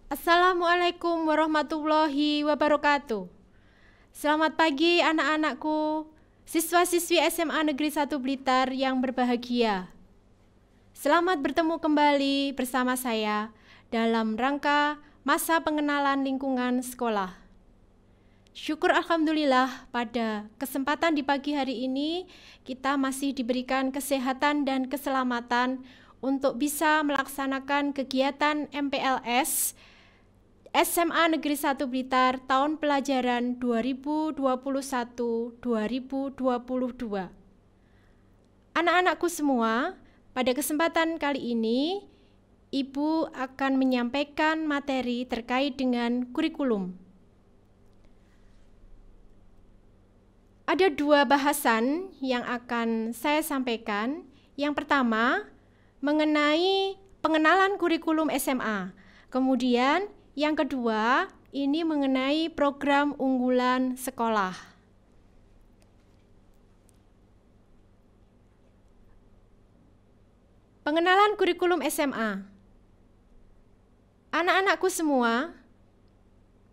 Assalamualaikum warahmatullahi wabarakatuh. Selamat pagi anak-anakku, siswa-siswi SMA Negeri 1 Blitar yang berbahagia. Selamat bertemu kembali bersama saya dalam rangka masa pengenalan lingkungan sekolah. Syukur alhamdulillah pada kesempatan di pagi hari ini kita masih diberikan kesehatan dan keselamatan untuk bisa melaksanakan kegiatan MPLS SMA Negeri 1 Blitar tahun pelajaran 2021-2022. Anak-anakku semua, pada kesempatan kali ini Ibu akan menyampaikan materi terkait dengan kurikulum. Ada dua bahasan yang akan saya sampaikan. Yang pertama, mengenai pengenalan kurikulum SMA. Kemudian yang kedua, ini mengenai program unggulan sekolah. Pengenalan kurikulum SMA. Anak-anakku semua,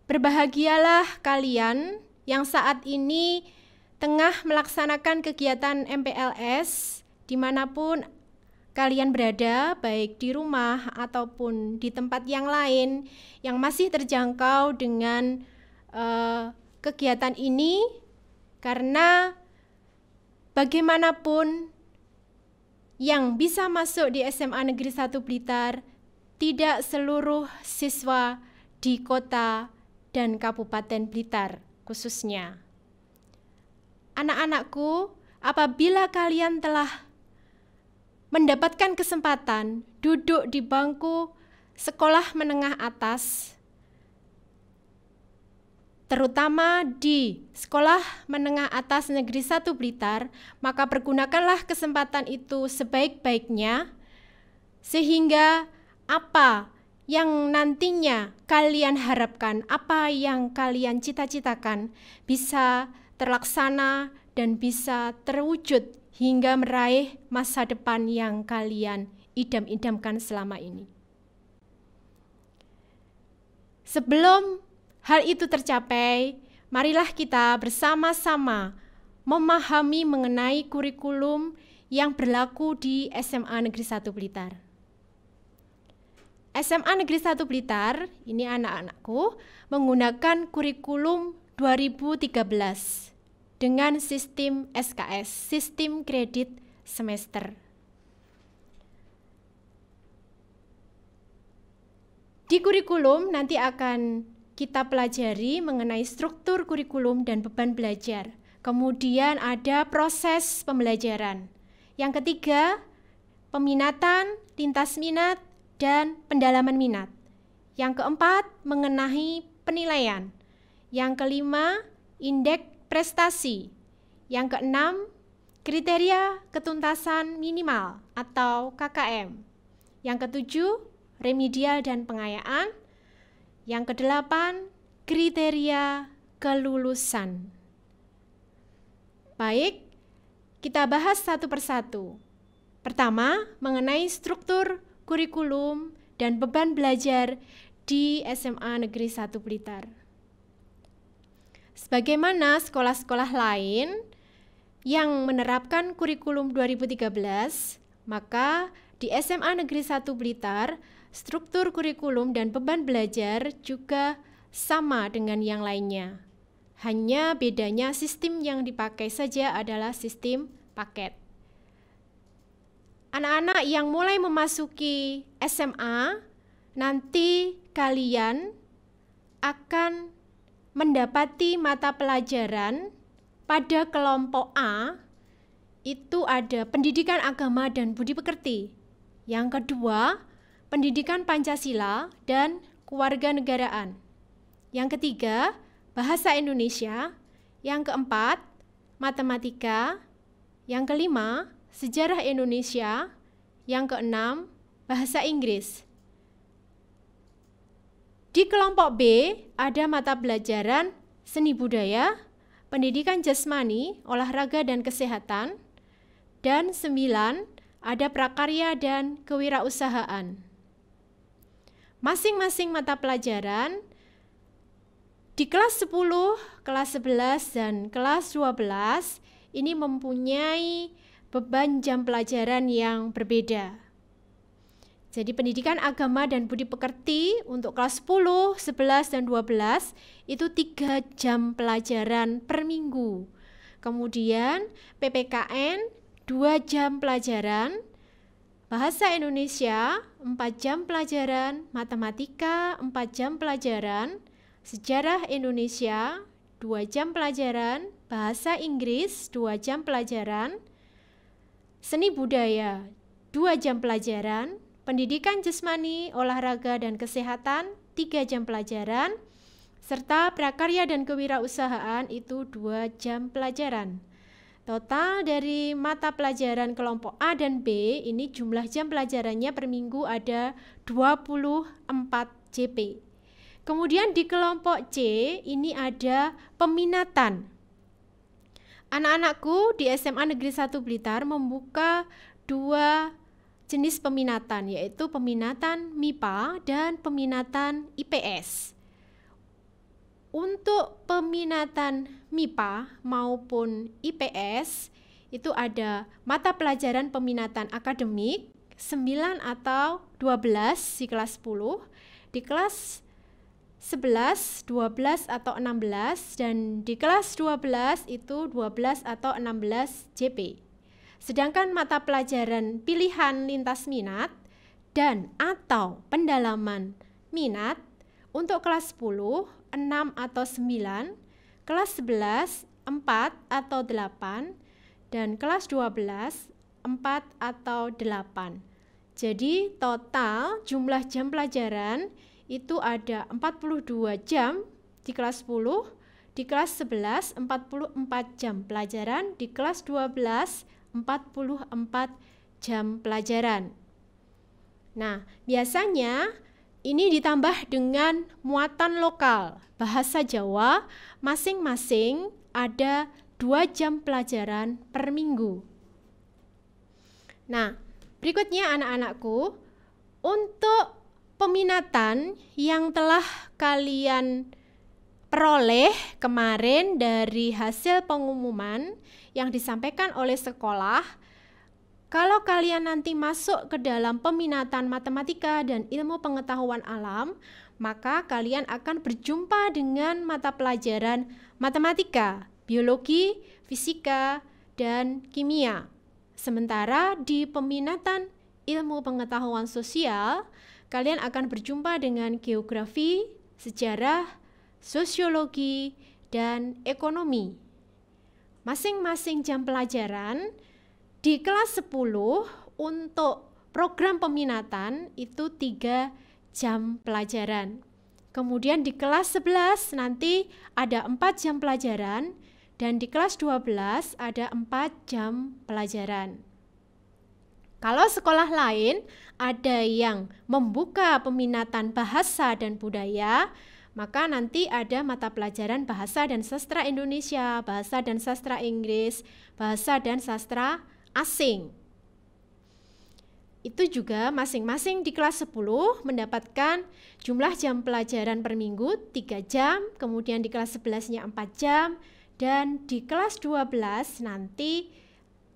berbahagialah kalian yang saat ini tengah melaksanakan kegiatan MPLS dimanapun kalian berada, baik di rumah ataupun di tempat yang lain yang masih terjangkau dengan kegiatan ini, karena bagaimanapun yang bisa masuk di SMA Negeri 1 Blitar tidak seluruh siswa di kota dan Kabupaten Blitar khususnya. Anak-anakku, apabila kalian telah mendapatkan kesempatan duduk di bangku sekolah menengah atas, terutama di Sekolah Menengah Atas Negeri 1 Blitar, maka pergunakanlah kesempatan itu sebaik-baiknya sehingga apa yang nantinya kalian harapkan, apa yang kalian cita-citakan bisa terlaksana dan bisa terwujud hingga meraih masa depan yang kalian idam-idamkan selama ini. Sebelum hal itu tercapai, marilah kita bersama-sama memahami mengenai kurikulum yang berlaku di SMA Negeri 1 Blitar. SMA Negeri 1 Blitar, ini anak-anakku, menggunakan kurikulum 2013. Dengan sistem SKS, sistem kredit semester. Di kurikulum nanti akan kita pelajari mengenai struktur kurikulum dan beban belajar. Kemudian ada proses pembelajaran. Yang ketiga, peminatan, lintas minat, dan pendalaman minat. Yang keempat, mengenai penilaian. Yang kelima, indeks prestasi. Yang keenam, kriteria ketuntasan minimal atau KKM. Yang ketujuh, remedial dan pengayaan. Yang kedelapan, kriteria kelulusan. Baik, kita bahas satu persatu. Pertama, mengenai struktur kurikulum dan beban belajar di SMA Negeri 1 Blitar. Sebagaimana sekolah-sekolah lain yang menerapkan kurikulum 2013, maka di SMA Negeri 1 Blitar, struktur kurikulum dan beban belajar juga sama dengan yang lainnya. Hanya bedanya sistem yang dipakai saja adalah sistem paket. Anak-anak yang mulai memasuki SMA, nanti kalian akan mendapati mata pelajaran pada kelompok A, itu ada pendidikan agama dan budi pekerti. Yang kedua, pendidikan Pancasila dan kewarganegaraan. Yang ketiga, bahasa Indonesia. Yang keempat, matematika. Yang kelima, sejarah Indonesia. Yang keenam, bahasa Inggris. Di kelompok B ada mata pelajaran seni budaya, pendidikan jasmani, olahraga dan kesehatan, dan 9 ada prakarya dan kewirausahaan. masing-masing mata pelajaran di kelas 10, kelas 11, dan kelas 12 ini mempunyai beban jam pelajaran yang berbeda. Jadi pendidikan agama dan budi pekerti untuk kelas 10, 11, dan 12 itu 3 jam pelajaran per minggu. Kemudian PPKN 2 jam pelajaran, bahasa Indonesia 4 jam pelajaran, matematika 4 jam pelajaran, sejarah Indonesia 2 jam pelajaran, bahasa Inggris 2 jam pelajaran, seni budaya 2 jam pelajaran, pendidikan jasmani, olahraga, dan kesehatan 3 jam pelajaran, serta prakarya dan kewirausahaan itu 2 jam pelajaran. Total dari mata pelajaran kelompok A dan B ini jumlah jam pelajarannya per minggu ada 24 JP. Kemudian di kelompok C ini ada peminatan. Anak-anakku di SMA Negeri 1 Blitar membuka 2 jenis peminatan, yaitu peminatan MIPA dan peminatan IPS. Untuk peminatan MIPA maupun IPS itu ada mata pelajaran peminatan akademik 9 atau 12 di kelas 10, di kelas 11, 12 atau 16, dan di kelas 12 itu 12 atau 16 JP. Sedangkan mata pelajaran pilihan lintas minat dan atau pendalaman minat untuk kelas 10, 6 atau 9, kelas 11, 4 atau 8, dan kelas 12, 4 atau 8. Jadi total jumlah jam pelajaran itu ada 42 jam di kelas 10, di kelas 11 44 jam pelajaran, di kelas 12 44 jam pelajaran. Nah, biasanya ini ditambah dengan muatan lokal, bahasa Jawa, masing-masing ada 2 jam pelajaran per minggu. Nah, berikutnya anak-anakku, untuk peminatan yang telah kalian peroleh kemarin dari hasil pengumuman yang disampaikan oleh sekolah, kalau kalian nanti masuk ke dalam peminatan matematika dan ilmu pengetahuan alam, maka kalian akan berjumpa dengan mata pelajaran matematika, biologi, fisika, dan kimia. Sementara di peminatan ilmu pengetahuan sosial, kalian akan berjumpa dengan geografi, sejarah, sosiologi, dan ekonomi. Masing-masing jam pelajaran di kelas 10 untuk program peminatan itu 3 jam pelajaran. Kemudian di kelas 11 nanti ada 4 jam pelajaran, dan di kelas 12 ada 4 jam pelajaran. Kalau sekolah lain ada yang membuka peminatan bahasa dan budaya, maka nanti ada mata pelajaran bahasa dan sastra Indonesia, bahasa dan sastra Inggris, bahasa dan sastra asing. Itu juga masing-masing di kelas 10 mendapatkan jumlah jam pelajaran per minggu 3 jam, kemudian di kelas 11-nya 4 jam, dan di kelas 12 nanti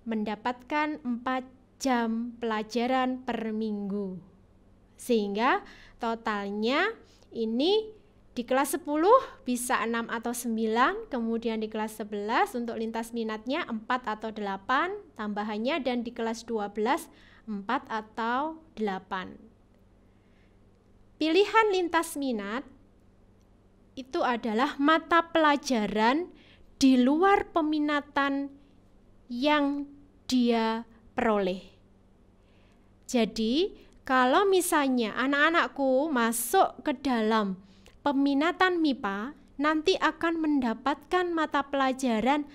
mendapatkan 4 jam pelajaran per minggu. Sehingga totalnya ini di kelas 10 bisa 6 atau 9, kemudian di kelas 11 untuk lintas minatnya 4 atau 8 tambahannya, dan di kelas 12 4 atau 8. Pilihan lintas minat itu adalah mata pelajaran di luar peminatan yang dia peroleh. Jadi, kalau misalnya anak-anakku masuk ke dalam peminatan MIPA, nanti akan mendapatkan mata pelajaran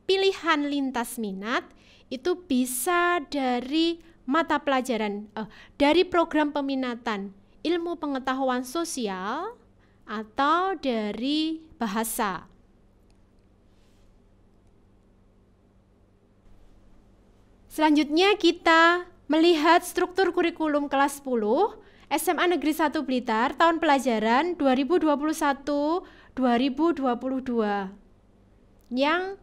pilihan lintas minat itu bisa dari mata pelajaran dari program peminatan ilmu pengetahuan sosial atau dari bahasa. Selanjutnya kita melihat struktur kurikulum kelas 10 SMA Negeri 1 Blitar tahun pelajaran 2021-2022 yang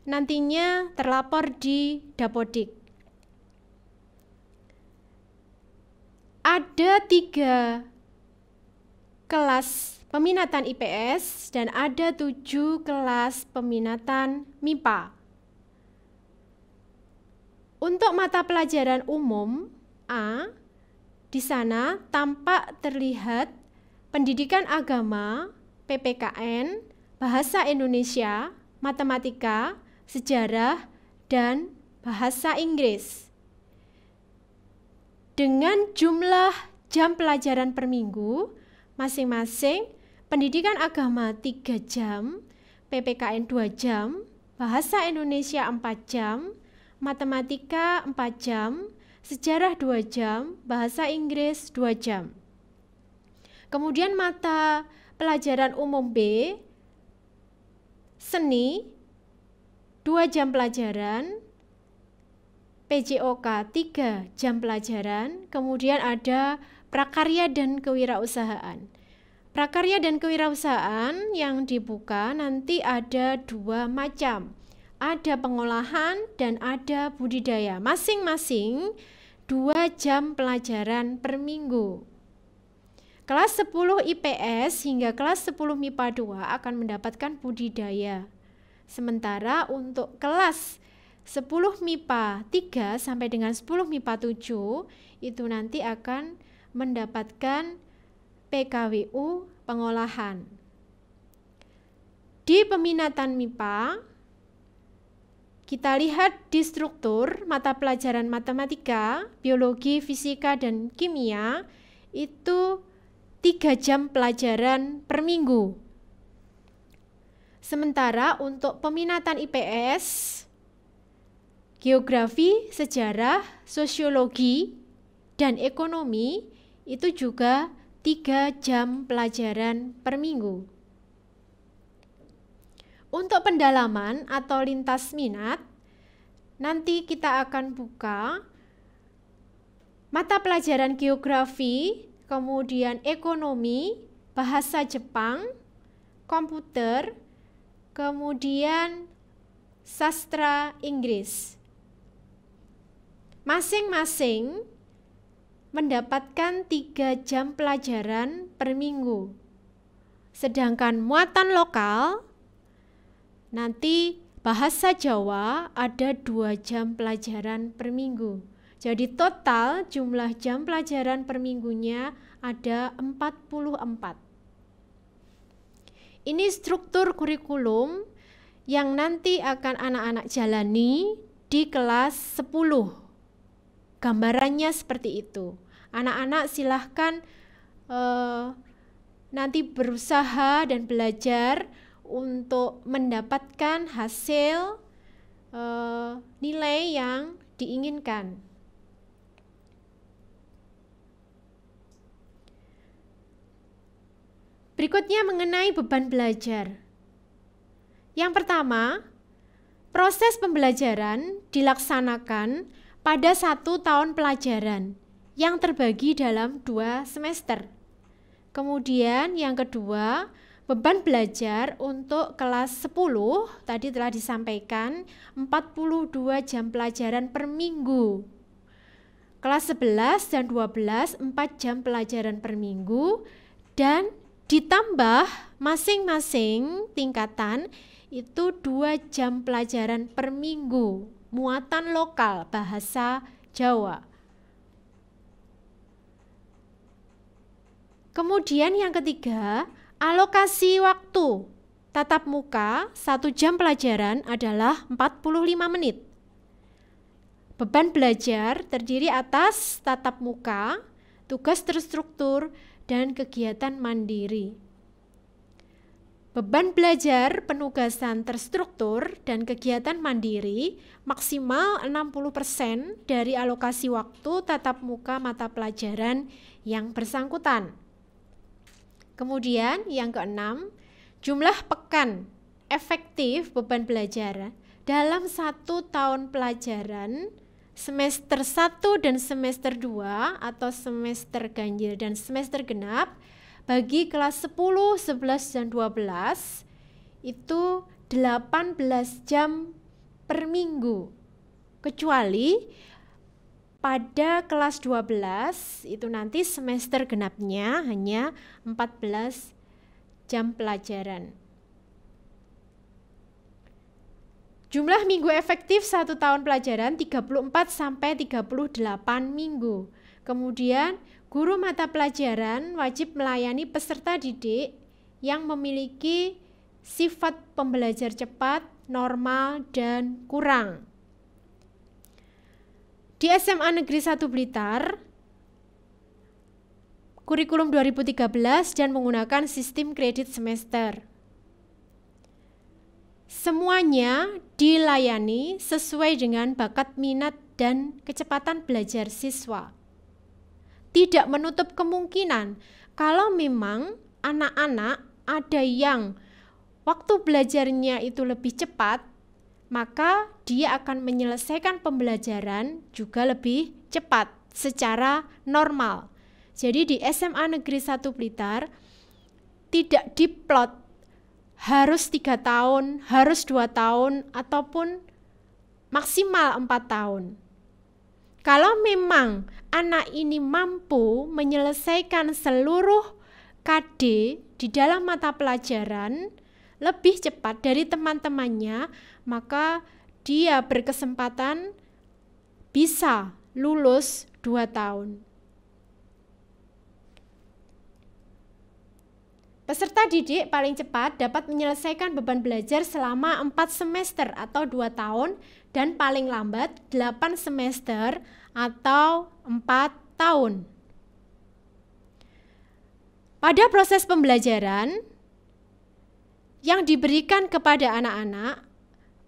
nantinya terlapor di Dapodik. Ada 3 kelas peminatan IPS dan ada 7 kelas peminatan MIPA. Untuk mata pelajaran umum A, di sana tampak terlihat pendidikan agama, PPKN, bahasa Indonesia, matematika, sejarah, dan bahasa Inggris. Dengan jumlah jam pelajaran per minggu, masing-masing pendidikan agama 3 jam, PPKN 2 jam, bahasa Indonesia 4 jam, matematika 4 jam, sejarah 2 jam, bahasa Inggris 2 jam. Kemudian mata pelajaran umum B, seni 2 jam pelajaran, PJOK 3 jam pelajaran, kemudian ada prakarya dan kewirausahaan. Prakarya dan kewirausahaan yang dibuka nanti ada 2 macam. Ada pengolahan dan ada budidaya. Masing-masing 2 jam pelajaran per minggu. Kelas 10 IPS hingga kelas 10 MIPA 2 akan mendapatkan budidaya. Sementara untuk kelas 10 MIPA 3 sampai dengan 10 MIPA 7 itu nanti akan mendapatkan PKWU pengolahan. Di peminatan MIPA, kita lihat di struktur mata pelajaran matematika, biologi, fisika, dan kimia itu 3 jam pelajaran per minggu. Sementara untuk peminatan IPS, geografi, sejarah, sosiologi, dan ekonomi itu juga 3 jam pelajaran per minggu. Untuk pendalaman atau lintas minat, nanti kita akan buka mata pelajaran geografi, kemudian ekonomi, bahasa Jepang, komputer, kemudian sastra Inggris. Masing-masing mendapatkan 3 jam pelajaran per minggu. Sedangkan muatan lokal, nanti bahasa Jawa ada 2 jam pelajaran per minggu. Jadi total jumlah jam pelajaran per minggunya ada 44. Ini struktur kurikulum yang nanti akan anak-anak jalani di kelas 10. Gambarannya seperti itu. Anak-anak silahkan nanti berusaha dan belajar untuk mendapatkan hasil nilai yang diinginkan. Berikutnya mengenai beban belajar. Yang pertama, proses pembelajaran dilaksanakan pada 1 tahun pelajaran yang terbagi dalam 2 semester. Kemudian yang kedua, beban belajar untuk kelas 10 tadi telah disampaikan 42 jam pelajaran per minggu. Kelas 11 dan 12 4 jam pelajaran per minggu dan ditambah masing-masing tingkatan itu 2 jam pelajaran per minggu muatan lokal bahasa Jawa. Kemudian yang ketiga, alokasi waktu tatap muka 1 jam pelajaran adalah 45 menit. Beban belajar terdiri atas tatap muka, tugas terstruktur, dan kegiatan mandiri. Beban belajar penugasan terstruktur dan kegiatan mandiri maksimal 60% dari alokasi waktu tatap muka mata pelajaran yang bersangkutan. Kemudian yang keenam, jumlah pekan efektif beban belajar dalam 1 tahun pelajaran semester 1 dan semester 2 atau semester ganjil dan semester genap bagi kelas 10, 11, dan 12 itu 18 jam per minggu. Kecuali pada kelas 12 itu nanti semester genapnya hanya 14 jam pelajaran. Jumlah minggu efektif 1 tahun pelajaran 34 sampai 38 minggu. Kemudian, guru mata pelajaran wajib melayani peserta didik yang memiliki sifat pembelajar cepat, normal, dan kurang. Di SMA Negeri 1 Blitar, kurikulum 2013 dan menggunakan sistem kredit semester. Semuanya dilayani sesuai dengan bakat minat dan kecepatan belajar siswa. Tidak menutup kemungkinan kalau memang anak-anak ada yang waktu belajarnya itu lebih cepat, maka dia akan menyelesaikan pembelajaran juga lebih cepat secara normal. Jadi di SMA Negeri 1 Blitar tidak diplot harus 3 tahun, harus 2 tahun, ataupun maksimal 4 tahun. Kalau memang anak ini mampu menyelesaikan seluruh KD di dalam mata pelajaran lebih cepat dari teman-temannya, maka dia berkesempatan bisa lulus 2 tahun. Peserta didik paling cepat dapat menyelesaikan beban belajar selama 4 semester atau 2 tahun dan paling lambat 8 semester atau 4 tahun. Pada proses pembelajaran yang diberikan kepada anak-anak,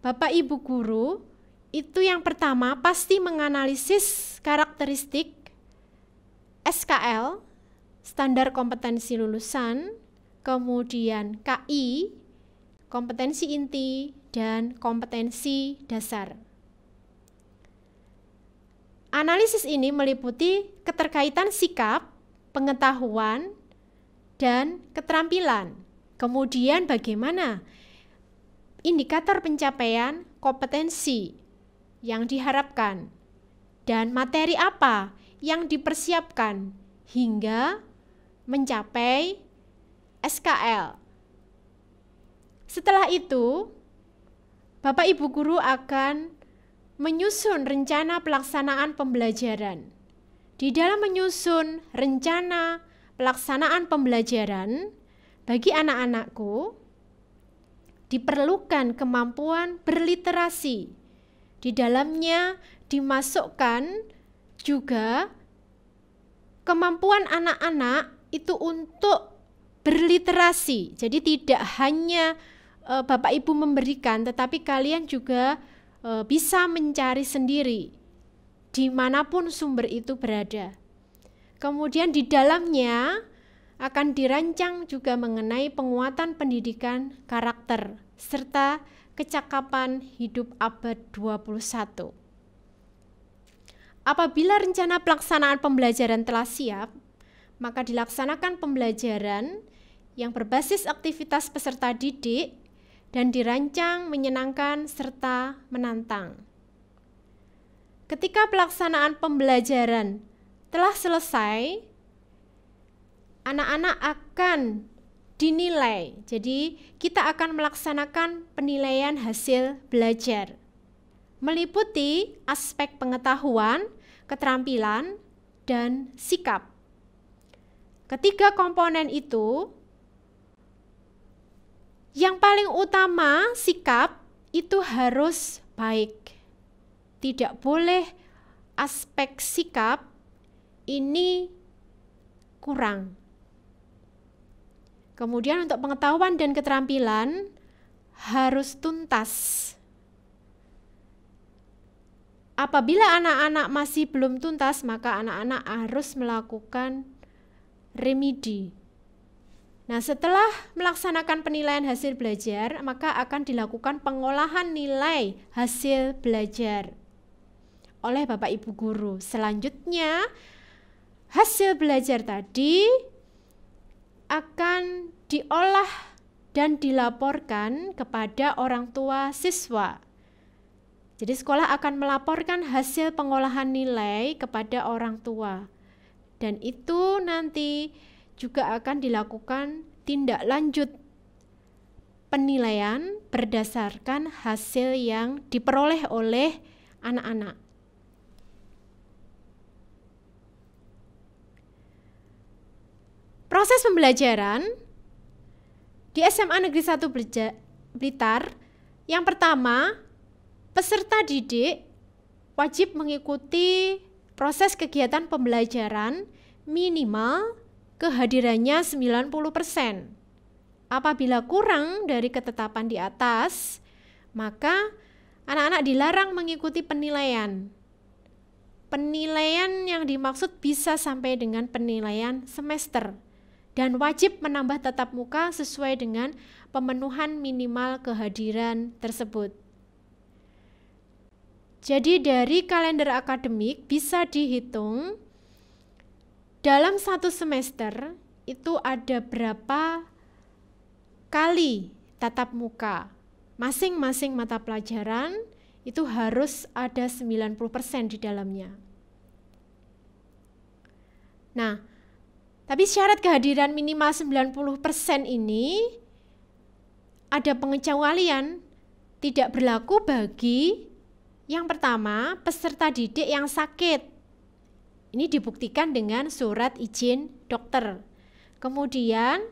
Bapak Ibu guru itu yang pertama pasti menganalisis karakteristik SKL, standar kompetensi lulusan, kemudian KI, kompetensi inti, dan kompetensi dasar. Analisis ini meliputi keterkaitan sikap, pengetahuan, dan keterampilan. Kemudian bagaimana indikator pencapaian kompetensi yang diharapkan, dan materi apa yang dipersiapkan hingga mencapai SKL. Setelah itu, Bapak Ibu guru akan menyusun rencana pelaksanaan pembelajaran. Di dalam menyusun rencana pelaksanaan pembelajaran bagi anak-anakku diperlukan kemampuan berliterasi. Di dalamnya dimasukkan juga kemampuan anak-anak itu untuk berliterasi. Jadi tidak hanya Bapak Ibu memberikan, tetapi kalian juga bisa mencari sendiri dimanapun sumber itu berada. Kemudian di dalamnya akan dirancang juga mengenai penguatan pendidikan karakter serta kecakapan hidup abad 21. Apabila rencana pelaksanaan pembelajaran telah siap, maka dilaksanakan pembelajaran yang berbasis aktivitas peserta didik dan dirancang menyenangkan serta menantang. Ketika pelaksanaan pembelajaran telah selesai, anak-anak akan dinilai. Jadi, kita akan melaksanakan penilaian hasil belajar, meliputi aspek pengetahuan, keterampilan, dan sikap. Ketiga komponen itu, yang paling utama sikap itu harus baik. Tidak boleh aspek sikap ini kurang. Kemudian untuk pengetahuan dan keterampilan harus tuntas. Apabila anak-anak masih belum tuntas, maka anak-anak harus melakukan remedi. Nah, setelah melaksanakan penilaian hasil belajar, maka akan dilakukan pengolahan nilai hasil belajar. oleh Bapak Ibu guru. Selanjutnya, hasil belajar tadi akan diolah dan dilaporkan kepada orang tua siswa. Jadi sekolah akan melaporkan hasil pengolahan nilai kepada orang tua. Dan itu nanti juga akan dilakukan tindak lanjut penilaian berdasarkan hasil yang diperoleh oleh anak-anak. Proses pembelajaran di SMA Negeri 1 Blitar, yang pertama, peserta didik wajib mengikuti proses kegiatan pembelajaran minimal kehadirannya 90%. Apabila kurang dari ketetapan di atas, maka anak-anak dilarang mengikuti penilaian. Penilaian yang dimaksud bisa sampai dengan penilaian semester dan wajib menambah tatap muka sesuai dengan pemenuhan minimal kehadiran tersebut. Jadi dari kalender akademik bisa dihitung dalam satu semester itu ada berapa kali tatap muka. Masing-masing mata pelajaran itu harus ada 90% di dalamnya. Nah, tapi syarat kehadiran minimal 90% ini ada pengecualian, tidak berlaku bagi yang pertama, peserta didik yang sakit. Ini dibuktikan dengan surat izin dokter. Kemudian,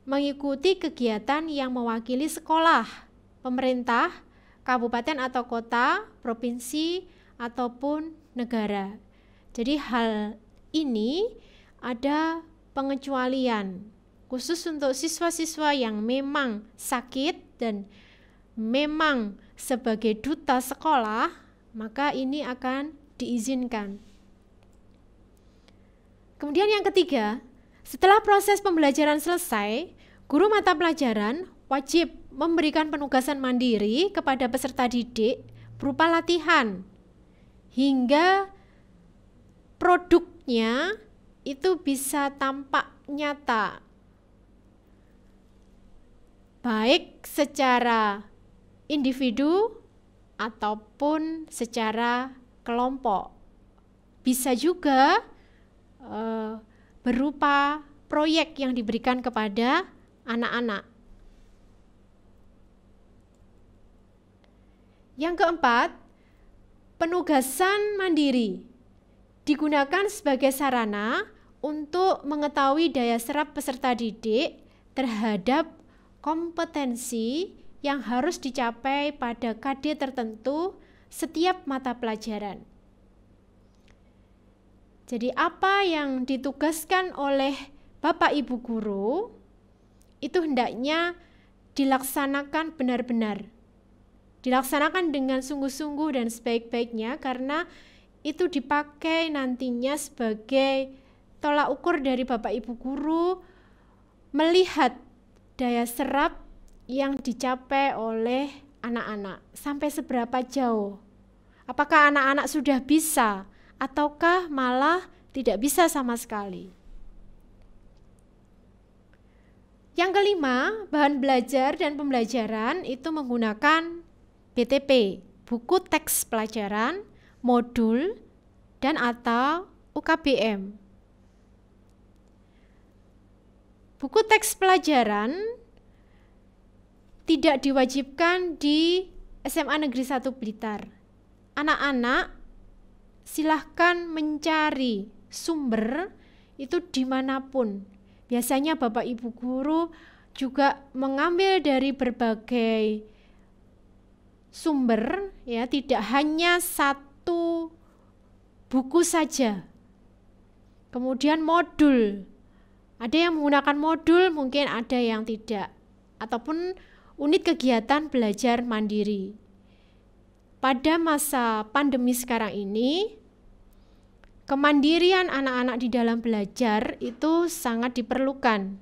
mengikuti kegiatan yang mewakili sekolah, pemerintah, kabupaten atau kota, provinsi, ataupun negara. Jadi hal ini ada pengecualian khusus untuk siswa-siswa yang memang sakit dan memang sebagai duta sekolah, maka ini akan diizinkan. Kemudian yang ketiga, setelah proses pembelajaran selesai, guru mata pelajaran wajib memberikan penugasan mandiri kepada peserta didik berupa latihan hingga produknya itu bisa tampak nyata, baik secara individu ataupun secara kelompok. Bisa juga berupa proyek yang diberikan kepada anak-anak. Yang keempat, penugasan mandiri digunakan sebagai sarana untuk mengetahui daya serap peserta didik terhadap kompetensi yang harus dicapai pada KD tertentu setiap mata pelajaran. Jadi apa yang ditugaskan oleh Bapak Ibu guru itu hendaknya dilaksanakan benar-benar. Dilaksanakan dengan sungguh-sungguh dan sebaik-baiknya karena itu dipakai nantinya sebagai tolak ukur dari Bapak Ibu guru melihat daya serap yang dicapai oleh anak-anak sampai seberapa jauh. Apakah anak-anak sudah bisa ataukah malah tidak bisa sama sekali. Yang kelima, bahan belajar dan pembelajaran itu menggunakan BTP, buku teks pelajaran, modul, dan atau UKBM. Buku teks pelajaran tidak diwajibkan di SMA Negeri 1 Blitar. Anak-anak silahkan mencari sumber itu dimanapun. Biasanya Bapak Ibu guru juga mengambil dari berbagai sumber, ya, tidak hanya satu buku saja. Kemudian modul, ada yang menggunakan modul, mungkin ada yang tidak, ataupun unit kegiatan belajar mandiri. Pada masa pandemi sekarang ini, kemandirian anak-anak di dalam belajar itu sangat diperlukan.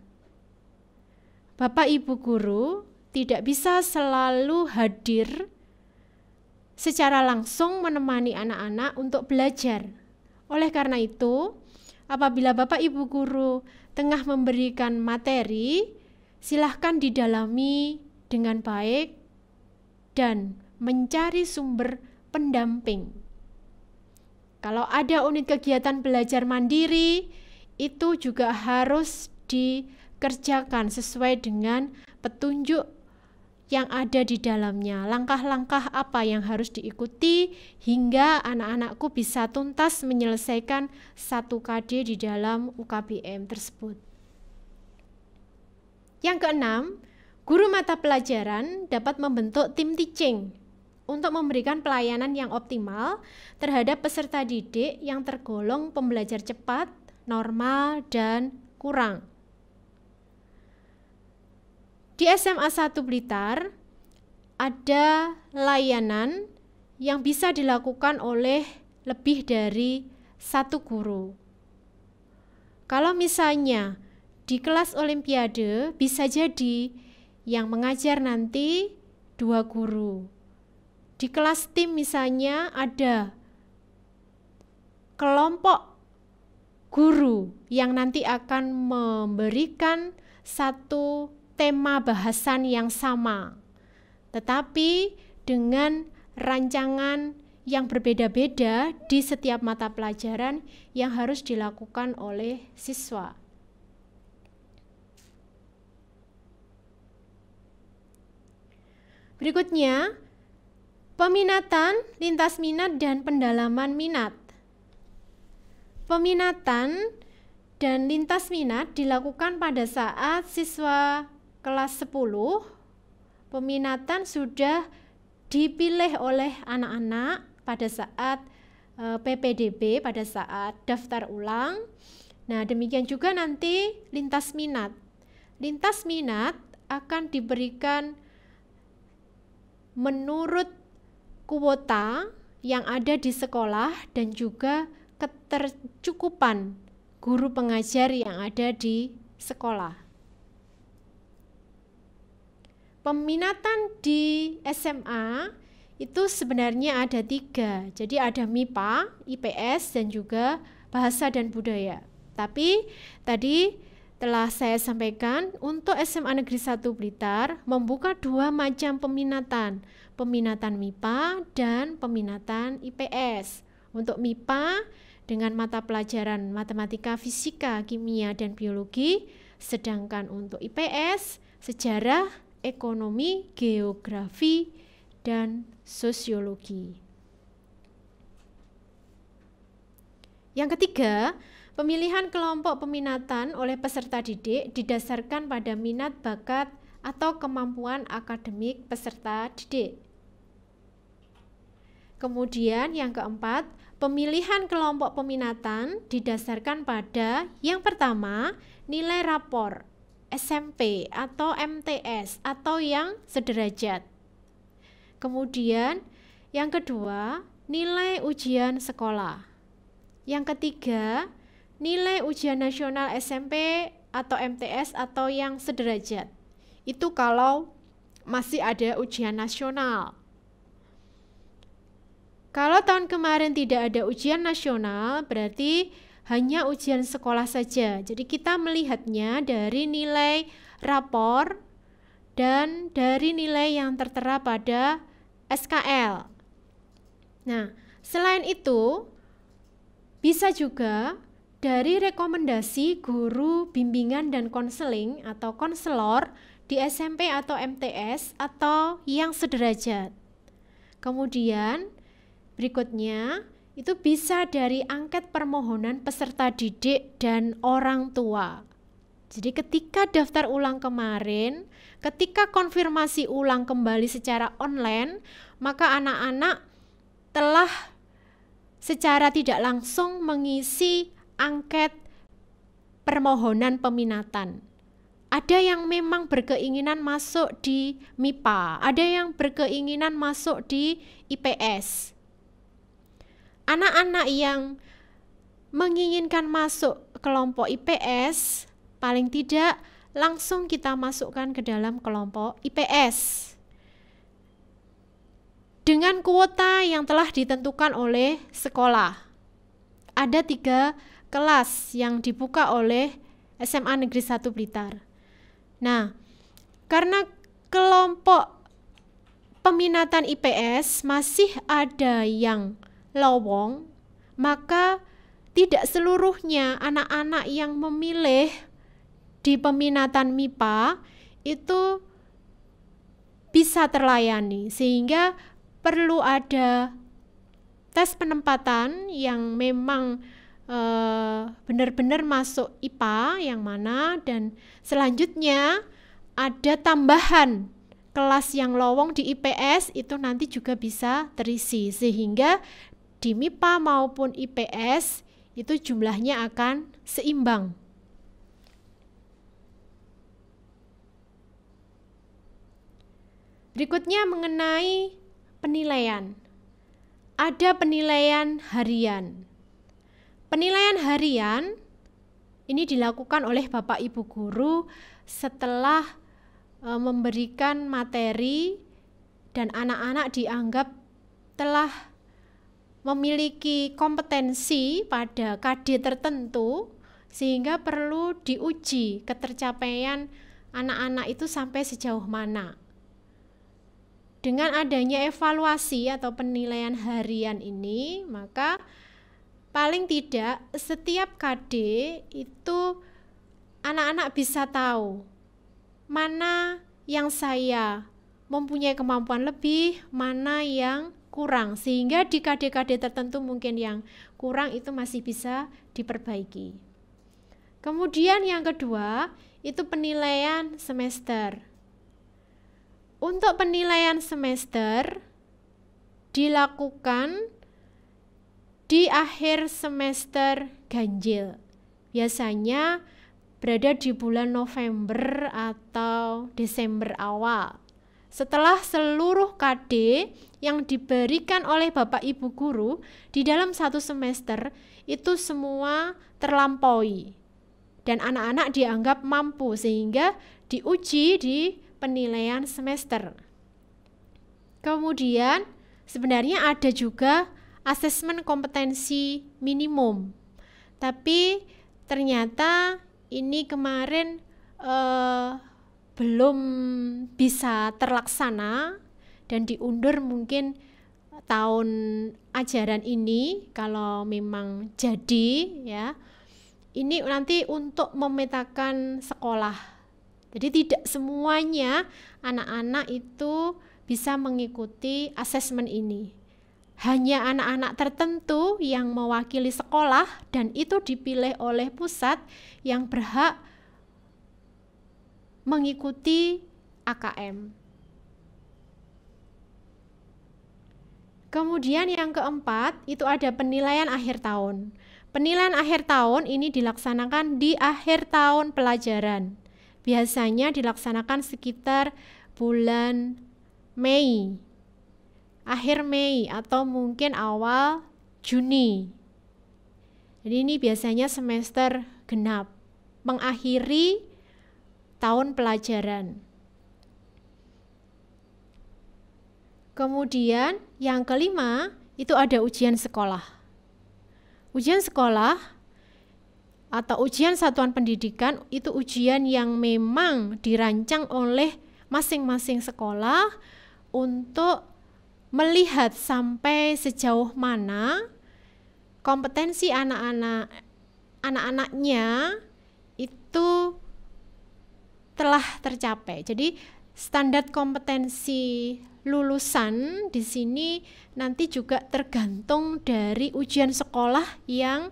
Bapak Ibu guru tidak bisa selalu hadir secara langsung menemani anak-anak untuk belajar. Oleh karena itu, apabila Bapak Ibu guru tengah memberikan materi, silahkan didalami dengan baik dan mencari sumber pendamping. Kalau ada unit kegiatan belajar mandiri, itu juga harus dikerjakan sesuai dengan petunjuk yang ada di dalamnya. Langkah-langkah apa yang harus diikuti hingga anak-anakku bisa tuntas menyelesaikan 1 KD di dalam UKBM tersebut. Yang keenam, guru mata pelajaran dapat membentuk tim teaching untuk memberikan pelayanan yang optimal terhadap peserta didik yang tergolong pembelajar cepat, normal, dan kurang. Di SMA 1 Blitar ada layanan yang bisa dilakukan oleh lebih dari 1 guru. Kalau misalnya di kelas olimpiade bisa jadi yang mengajar nanti 2 guru. Di kelas tim misalnya ada kelompok guru yang nanti akan memberikan satu tema bahasan yang sama, tetapi dengan rancangan yang berbeda-beda di setiap mata pelajaran yang harus dilakukan oleh siswa. Berikutnya, peminatan, lintas minat, dan pendalaman minat. Peminatan dan lintas minat dilakukan pada saat siswa kelas 10, peminatan sudah dipilih oleh anak-anak pada saat PPDB, pada saat daftar ulang. Nah, demikian juga nanti lintas minat. Lintas minat akan diberikan menurut kuota yang ada di sekolah dan juga ketercukupan guru pengajar yang ada di sekolah. Peminatan di SMA itu sebenarnya ada 3. Jadi ada MIPA, IPS, dan juga bahasa dan budaya. Tapi tadi telah saya sampaikan untuk SMA Negeri 1 Blitar membuka 2 macam peminatan. Peminatan MIPA dan peminatan IPS. Untuk MIPA dengan mata pelajaran matematika, fisika, kimia, dan biologi. Sedangkan untuk IPS, sejarah, ekonomi, geografi, dan sosiologi. Yang ketiga, pemilihan kelompok peminatan oleh peserta didik didasarkan pada minat, bakat, atau kemampuan akademik peserta didik. Kemudian yang keempat, pemilihan kelompok peminatan didasarkan pada yang pertama, nilai rapor SMP atau MTS atau yang sederajat. Kemudian yang kedua, nilai ujian sekolah. Yang ketiga, nilai ujian nasional SMP atau MTS atau yang sederajat. Itu kalau masih ada ujian nasional. Kalau tahun kemarin tidak ada ujian nasional, berarti hanya ujian sekolah saja. Jadi kita melihatnya dari nilai rapor dan dari nilai yang tertera pada SKL. Nah, selain itu bisa juga dari rekomendasi guru bimbingan dan konseling atau konselor di SMP atau MTS atau yang sederajat. Kemudian berikutnya itu bisa dari angket permohonan peserta didik dan orang tua. Jadi ketika daftar ulang kemarin, ketika konfirmasi ulang kembali secara online, maka anak-anak telah secara tidak langsung mengisi angket permohonan peminatan. Ada yang memang berkeinginan masuk di MIPA, ada yang berkeinginan masuk di IPS. Anak-anak yang menginginkan masuk kelompok IPS, paling tidak langsung kita masukkan ke dalam kelompok IPS. dengan kuota yang telah ditentukan oleh sekolah. Ada 3 kelas yang dibuka oleh SMA Negeri 1 Blitar. Nah, karena kelompok peminatan IPS masih ada yang lowong, maka tidak seluruhnya anak-anak yang memilih di peminatan MIPA itu bisa terlayani, sehingga perlu ada tes penempatan yang memang benar-benar masuk IPA yang mana, dan selanjutnya ada tambahan kelas yang lowong di IPS itu nanti juga bisa terisi, sehingga di MIPA maupun IPS itu jumlahnya akan seimbang. Berikutnya mengenai penilaian. Ada penilaian harian. Penilaian harian ini dilakukan oleh Bapak Ibu guru setelah memberikan materi dan anak-anak dianggap telah memiliki kompetensi pada KD tertentu, sehingga perlu diuji ketercapaian anak-anak itu sampai sejauh mana. Dengan adanya evaluasi atau penilaian harian ini, maka paling tidak setiap KD itu anak-anak bisa tahu mana yang saya mempunyai kemampuan lebih, mana yang kurang, sehingga di KD-KD tertentu mungkin yang kurang itu masih bisa diperbaiki. Kemudian yang kedua itu penilaian semester. Untuk penilaian semester dilakukan di akhir semester ganjil. Biasanya berada di bulan November atau Desember awal. Setelah seluruh KD yang diberikan oleh Bapak Ibu guru di dalam 1 semester itu semua terlampaui dan anak-anak dianggap mampu, sehingga diuji di penilaian semester. Kemudian sebenarnya ada juga asesmen kompetensi minimum, tapi ternyata ini kemarin belum bisa terlaksana dan diundur mungkin tahun ajaran ini kalau memang jadi ya. Ini nanti untuk memetakan sekolah. Jadi tidak semuanya anak-anak itu bisa mengikuti asesmen ini. Hanya anak-anak tertentu yang mewakili sekolah dan itu dipilih oleh pusat yang berhak mengikuti AKM. Kemudian yang keempat itu ada penilaian akhir tahun. Penilaian akhir tahun ini dilaksanakan di akhir tahun pelajaran. Biasanya dilaksanakan sekitar bulan Mei, akhir Mei atau mungkin awal Juni. Jadi ini biasanya semester genap, mengakhiri tahun pelajaran. Kemudian yang kelima itu ada ujian sekolah. Ujian sekolah atau ujian satuan pendidikan itu ujian yang memang dirancang oleh masing-masing sekolah untuk melihat sampai sejauh mana kompetensi anak-anaknya itu telah tercapai. Jadi standar kompetensi lulusan di sini nanti juga tergantung dari ujian sekolah yang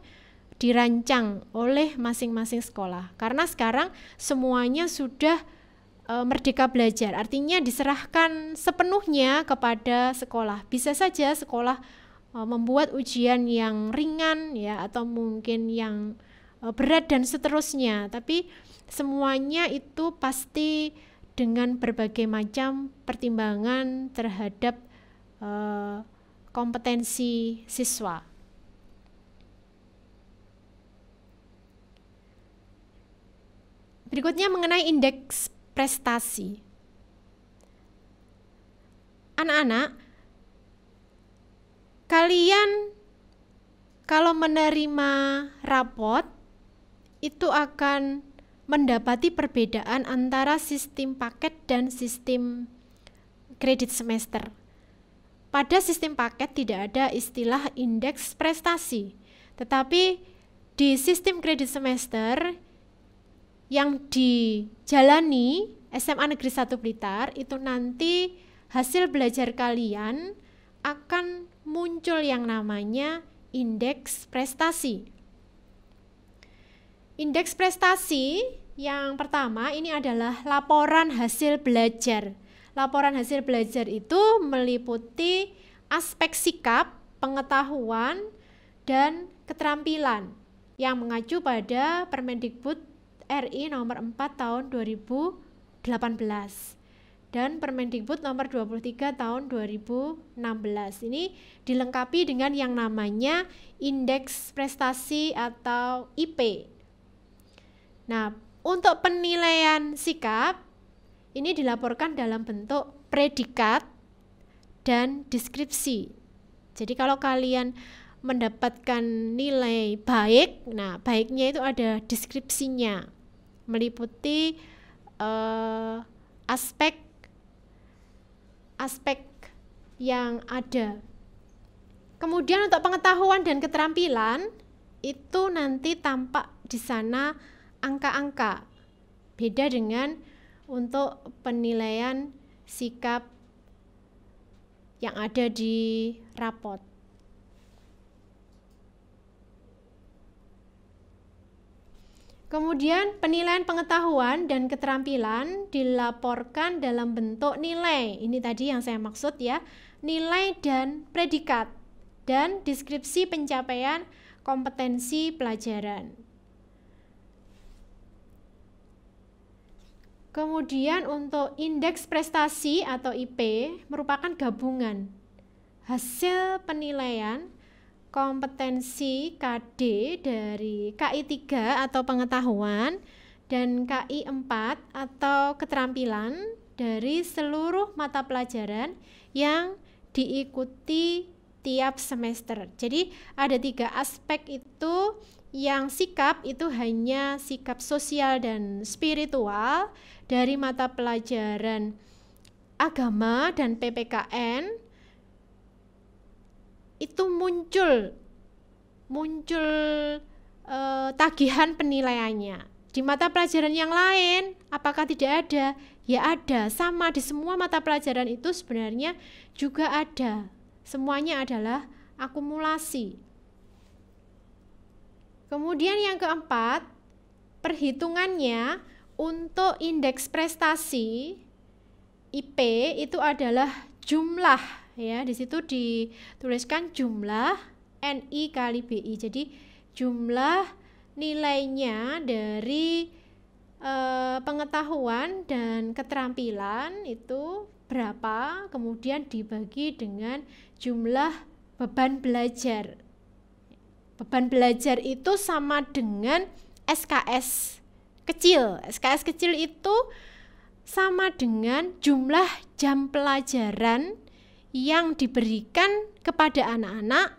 dirancang oleh masing-masing sekolah. Karena sekarang semuanya sudah merdeka belajar, artinya diserahkan sepenuhnya kepada sekolah. Bisa saja sekolah membuat ujian yang ringan ya atau mungkin yang berat dan seterusnya, tapi semuanya itu pasti dengan berbagai macam pertimbangan terhadap kompetensi siswa. Berikutnya mengenai indeks prestasi. Anak-anak, kalian kalau menerima rapot itu akan mendapati perbedaan antara sistem paket dan sistem kredit semester. Pada sistem paket tidak ada istilah indeks prestasi, tetapi di sistem kredit semester yang dijalani SMA Negeri 1 Blitar itu nanti hasil belajar kalian akan muncul yang namanya indeks prestasi. Indeks prestasi yang pertama ini adalah laporan hasil belajar. Laporan hasil belajar itu meliputi aspek sikap, pengetahuan, dan keterampilan yang mengacu pada Permendikbud RI nomor 4 tahun 2018 dan Permendikbud nomor 23 tahun 2016. Ini dilengkapi dengan yang namanya indeks prestasi atau IP. Nah, untuk penilaian sikap ini dilaporkan dalam bentuk predikat dan deskripsi. Jadi kalau kalian mendapatkan nilai baik, nah baiknya itu ada deskripsinya, meliputi aspek yang ada. Kemudian untuk pengetahuan dan keterampilan itu nanti tampak di sana angka-angka. Beda dengan untuk penilaian sikap yang ada di rapot. Kemudian penilaian pengetahuan dan keterampilan dilaporkan dalam bentuk nilai. Ini tadi yang saya maksud ya, nilai dan predikat dan deskripsi pencapaian kompetensi pelajaran. Kemudian untuk indeks prestasi atau IP merupakan gabungan hasil penilaian kompetensi KD dari KI 3 atau pengetahuan dan KI 4 atau keterampilan dari seluruh mata pelajaran yang diikuti tiap semester. Jadi ada 3 aspek itu. Yang sikap itu hanya sikap sosial dan spiritual dari mata pelajaran agama dan PPKN itu muncul tagihan penilaiannya. Di mata pelajaran yang lain apakah tidak ada? Ya ada, sama di semua mata pelajaran itu sebenarnya juga ada. Semuanya adalah akumulasi. Kemudian yang keempat, perhitungannya untuk indeks prestasi IP itu adalah jumlah ya. Di situ dituliskan jumlah NI kali BI. Jadi jumlah nilainya dari pengetahuan dan keterampilan itu berapa, kemudian dibagi dengan jumlah beban belajar. Beban belajar itu sama dengan SKS kecil. SKS kecil itu sama dengan jumlah jam pelajaran yang diberikan kepada anak-anak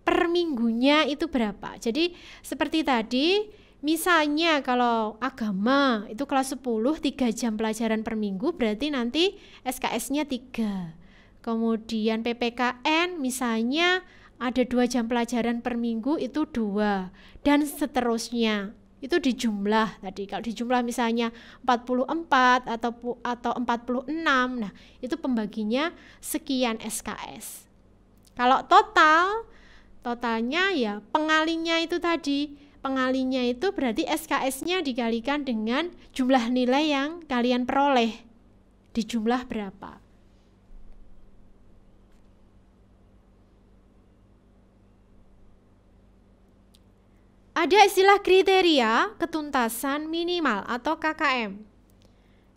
per minggunya itu berapa. Jadi seperti tadi, misalnya kalau agama itu kelas 10 3 jam pelajaran per minggu, berarti nanti SKS-nya 3. Kemudian PPKN misalnya ada 2 jam pelajaran per minggu itu 2 dan seterusnya. Itu dijumlah tadi. Kalau dijumlah misalnya 44 atau 46. Nah, itu pembaginya sekian SKS. Kalau totalnya ya pengalinya itu tadi. Pengalinya itu berarti SKS-nya dikalikan dengan jumlah nilai yang kalian peroleh. Dijumlah berapa? Ada istilah kriteria ketuntasan minimal atau KKM.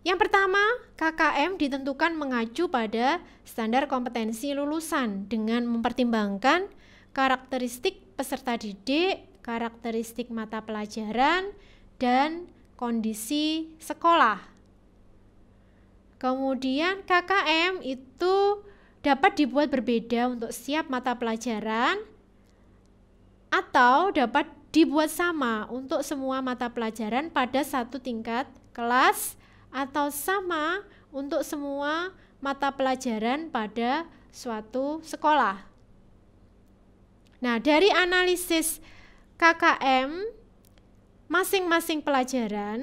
Yang pertama, KKM ditentukan mengacu pada standar kompetensi lulusan dengan mempertimbangkan karakteristik peserta didik, karakteristik mata pelajaran, dan kondisi sekolah. Kemudian KKM itu dapat dibuat berbeda untuk setiap mata pelajaran atau dapat dibuat sama untuk semua mata pelajaran pada satu tingkat kelas atau sama untuk semua mata pelajaran pada suatu sekolah. Nah, dari analisis KKM masing-masing pelajaran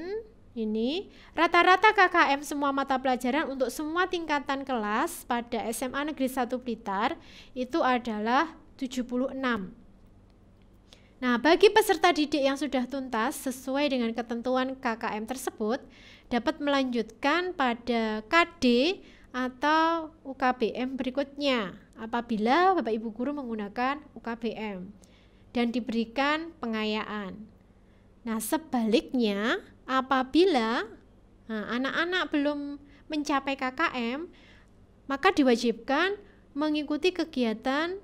ini, rata-rata KKM semua mata pelajaran untuk semua tingkatan kelas pada SMA Negeri 1 Blitar itu adalah 76. Nah, bagi peserta didik yang sudah tuntas sesuai dengan ketentuan KKM tersebut, dapat melanjutkan pada KD atau UKBM berikutnya apabila Bapak Ibu Guru menggunakan UKBM dan diberikan pengayaan. Nah, sebaliknya apabila anak-anak belum mencapai KKM, maka diwajibkan mengikuti kegiatan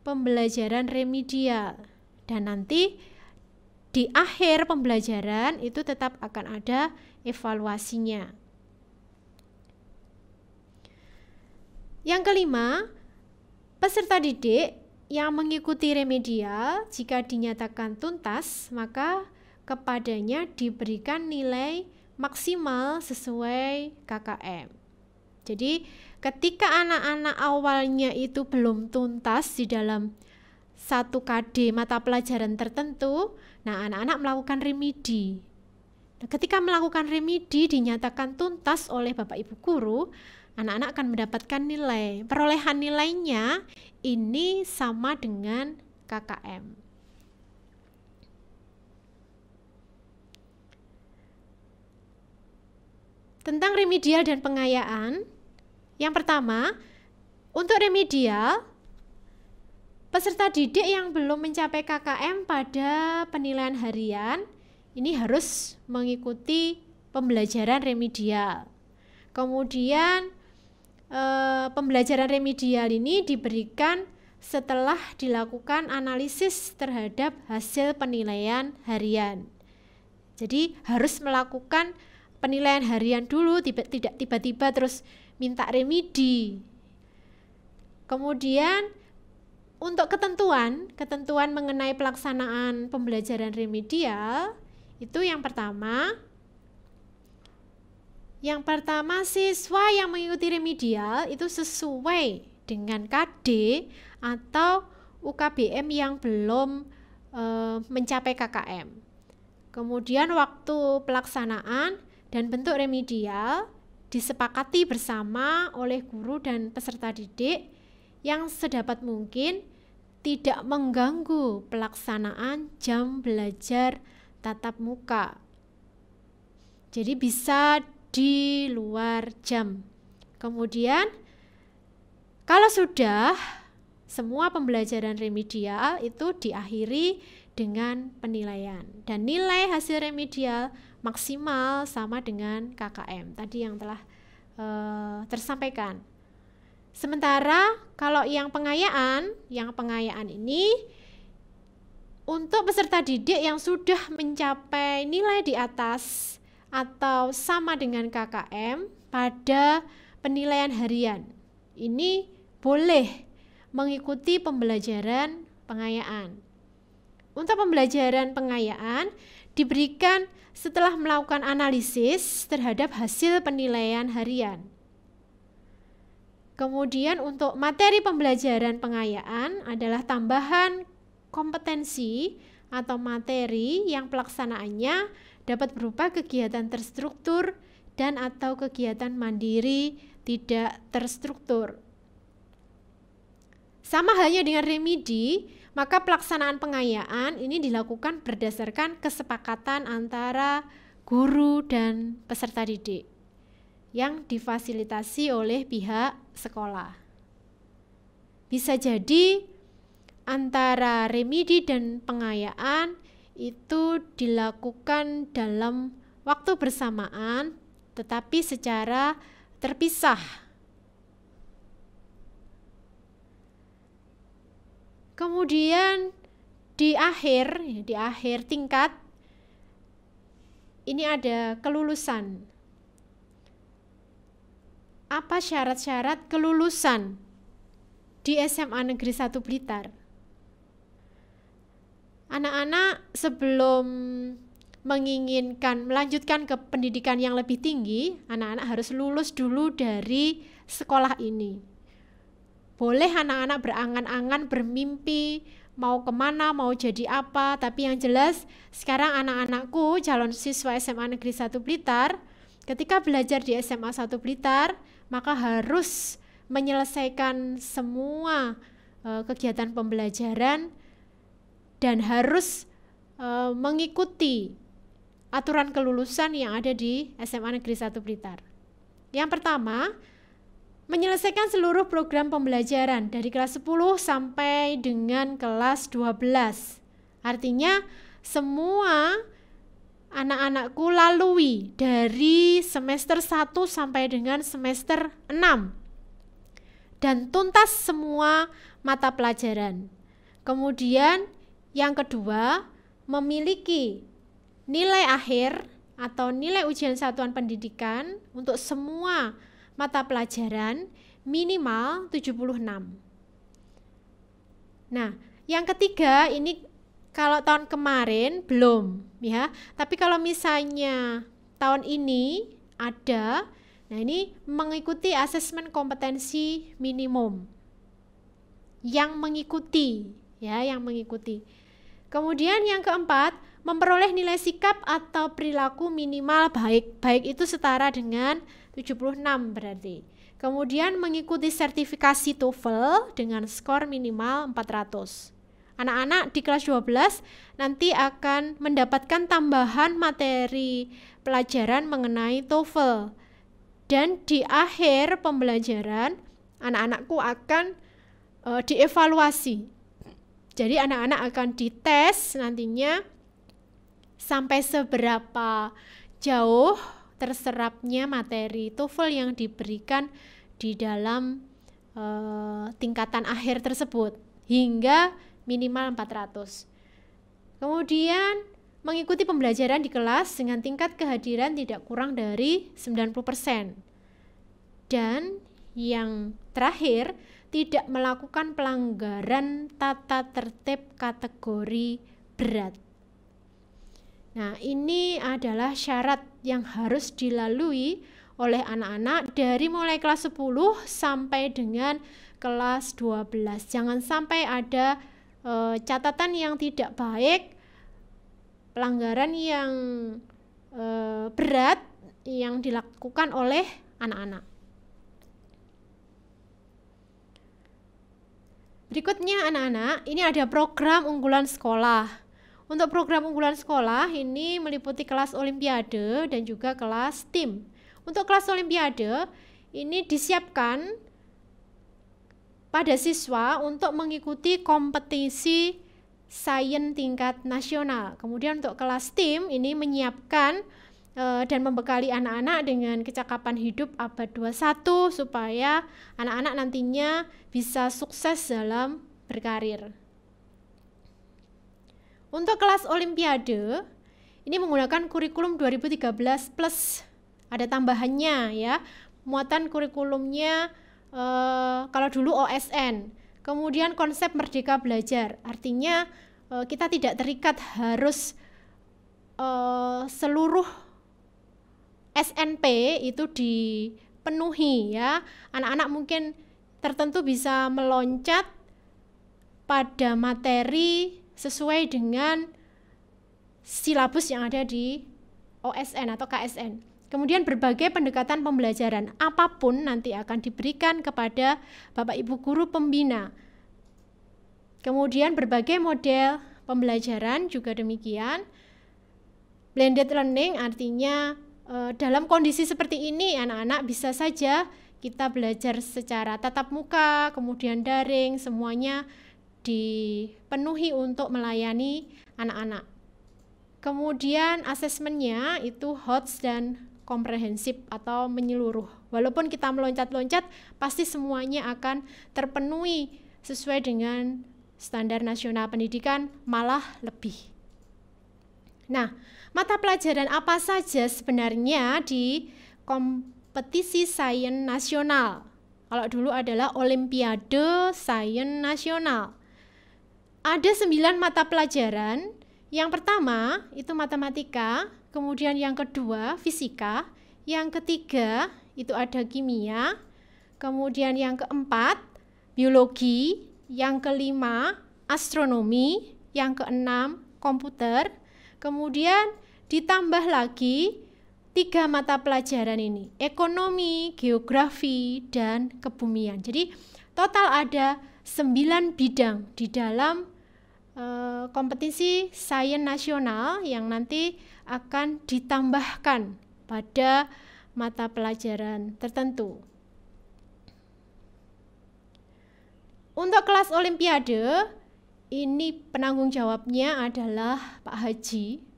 pembelajaran remedial. Dan nanti di akhir pembelajaran itu tetap akan ada evaluasinya. Yang kelima, peserta didik yang mengikuti remedial jika dinyatakan tuntas, maka kepadanya diberikan nilai maksimal sesuai KKM. Jadi ketika anak-anak awalnya itu belum tuntas di dalam satu KD mata pelajaran tertentu, nah anak-anak melakukan remedi. Nah, ketika melakukan remedi dinyatakan tuntas oleh Bapak Ibu Guru, anak-anak akan mendapatkan nilai. Perolehan nilainya ini sama dengan KKM. Tentang remedial dan pengayaan, yang pertama, untuk remedial, peserta didik yang belum mencapai KKM pada penilaian harian ini harus mengikuti pembelajaran remedial. Kemudian pembelajaran remedial ini diberikan setelah dilakukan analisis terhadap hasil penilaian harian. Jadi harus melakukan penilaian harian dulu, tidak tiba-tiba terus minta remedi. Kemudian untuk ketentuan mengenai pelaksanaan pembelajaran remedial itu yang pertama siswa yang mengikuti remedial itu sesuai dengan KD atau UKBM yang belum mencapai KKM. Kemudian waktu pelaksanaan dan bentuk remedial disepakati bersama oleh guru dan peserta didik yang sedapat mungkin tidak mengganggu pelaksanaan jam belajar tatap muka. Jadi bisa di luar jam. Kemudian kalau sudah semua pembelajaran remedial itu diakhiri dengan penilaian. Dan nilai hasil remedial maksimal sama dengan KKM tadi yang telah tersampaikan. Sementara kalau yang pengayaan ini untuk peserta didik yang sudah mencapai nilai di atas atau sama dengan KKM pada penilaian harian. Ini boleh mengikuti pembelajaran pengayaan. Untuk pembelajaran pengayaan diberikan setelah melakukan analisis terhadap hasil penilaian harian. Kemudian untuk materi pembelajaran pengayaan adalah tambahan kompetensi atau materi yang pelaksanaannya dapat berupa kegiatan terstruktur dan atau kegiatan mandiri tidak terstruktur. Sama halnya dengan remedi, maka pelaksanaan pengayaan ini dilakukan berdasarkan kesepakatan antara guru dan peserta didik yang difasilitasi oleh pihak sekolah. Bisa jadi antara remedi dan pengayaan itu dilakukan dalam waktu bersamaan tetapi secara terpisah. Kemudian di akhir tingkat ini ada kelulusan. Apa syarat-syarat kelulusan di SMA Negeri 1 Blitar. Anak-anak sebelum menginginkan melanjutkan ke pendidikan yang lebih tinggi, anak-anak harus lulus dulu dari sekolah ini. Boleh anak-anak berangan-angan, bermimpi, mau kemana, mau jadi apa, tapi yang jelas sekarang anak-anakku calon siswa SMA Negeri 1 Blitar, ketika belajar di SMA 1 Blitar, maka harus menyelesaikan semua kegiatan pembelajaran dan harus mengikuti aturan kelulusan yang ada di SMA Negeri 1 Blitar. Yang pertama, menyelesaikan seluruh program pembelajaran dari kelas 10 sampai dengan kelas 12. Artinya semua anak-anakku lalui dari semester 1 sampai dengan semester 6 dan tuntas semua mata pelajaran. Kemudian yang kedua, memiliki nilai akhir atau nilai ujian satuan pendidikan untuk semua mata pelajaran minimal 76. Nah, yang ketiga ini kalau tahun kemarin belum ya, tapi kalau misalnya tahun ini ada, nah ini mengikuti asesmen kompetensi minimum. Yang mengikuti ya, yang mengikuti. Kemudian yang keempat, memperoleh nilai sikap atau perilaku minimal baik. Baik itu setara dengan 76 berarti. Kemudian mengikuti sertifikasi TOEFL dengan skor minimal 400. Anak-anak di kelas 12 nanti akan mendapatkan tambahan materi pelajaran mengenai TOEFL. Dan di akhir pembelajaran, anak-anakku akan dievaluasi. Jadi anak-anak akan dites nantinya sampai seberapa jauh terserapnya materi TOEFL yang diberikan di dalam tingkatan akhir tersebut hingga minimal 400. Kemudian mengikuti pembelajaran di kelas dengan tingkat kehadiran tidak kurang dari 90%. Dan yang terakhir, tidak melakukan pelanggaran tata tertib kategori berat. Nah, ini adalah syarat yang harus dilalui oleh anak-anak dari mulai kelas 10 sampai dengan kelas 12. Jangan sampai ada catatan yang tidak baik, pelanggaran yang berat yang dilakukan oleh anak-anak. Berikutnya anak-anak, ini ada program unggulan sekolah. Untuk program unggulan sekolah ini meliputi kelas olimpiade dan juga kelas tim. Untuk kelas olimpiade ini disiapkan pada siswa untuk mengikuti kompetisi sains tingkat nasional. Kemudian untuk kelas tim ini menyiapkan dan membekali anak-anak dengan kecakapan hidup abad 21 supaya anak-anak nantinya bisa sukses dalam berkarir. Untuk kelas olimpiade ini menggunakan kurikulum 2013 plus, ada tambahannya ya, muatan kurikulumnya kalau dulu OSN. Kemudian konsep merdeka belajar, artinya kita tidak terikat harus seluruh SNP itu dipenuhi ya. Anak-anak mungkin tertentu bisa meloncat pada materi sesuai dengan silabus yang ada di OSN atau KSN. Kemudian berbagai pendekatan pembelajaran apapun nanti akan diberikan kepada Bapak Ibu guru pembina. Kemudian berbagai model pembelajaran juga demikian. Blended learning artinya dalam kondisi seperti ini anak-anak bisa saja kita belajar secara tatap muka, kemudian daring, semuanya dipenuhi untuk melayani anak-anak. Kemudian asesmennya itu HOTS dan komprehensif atau menyeluruh. Walaupun kita meloncat-loncat, pasti semuanya akan terpenuhi sesuai dengan standar nasional pendidikan, malah lebih. Nah, mata pelajaran apa saja sebenarnya di kompetisi sains nasional Kalau dulu adalah Olimpiade Sains Nasional. Ada 9 mata pelajaran. Yang pertama itu matematika, kemudian yang kedua fisika, yang ketiga itu ada kimia, kemudian yang keempat biologi, yang kelima astronomi, yang keenam komputer, kemudian ditambah lagi 3 mata pelajaran ini, ekonomi, geografi, dan kebumian. Jadi total ada 9 bidang di dalam kompetisi sains nasional yang nanti akan ditambahkan pada mata pelajaran tertentu. Untuk kelas olimpiade, ini penanggung jawabnya adalah Pak Haji.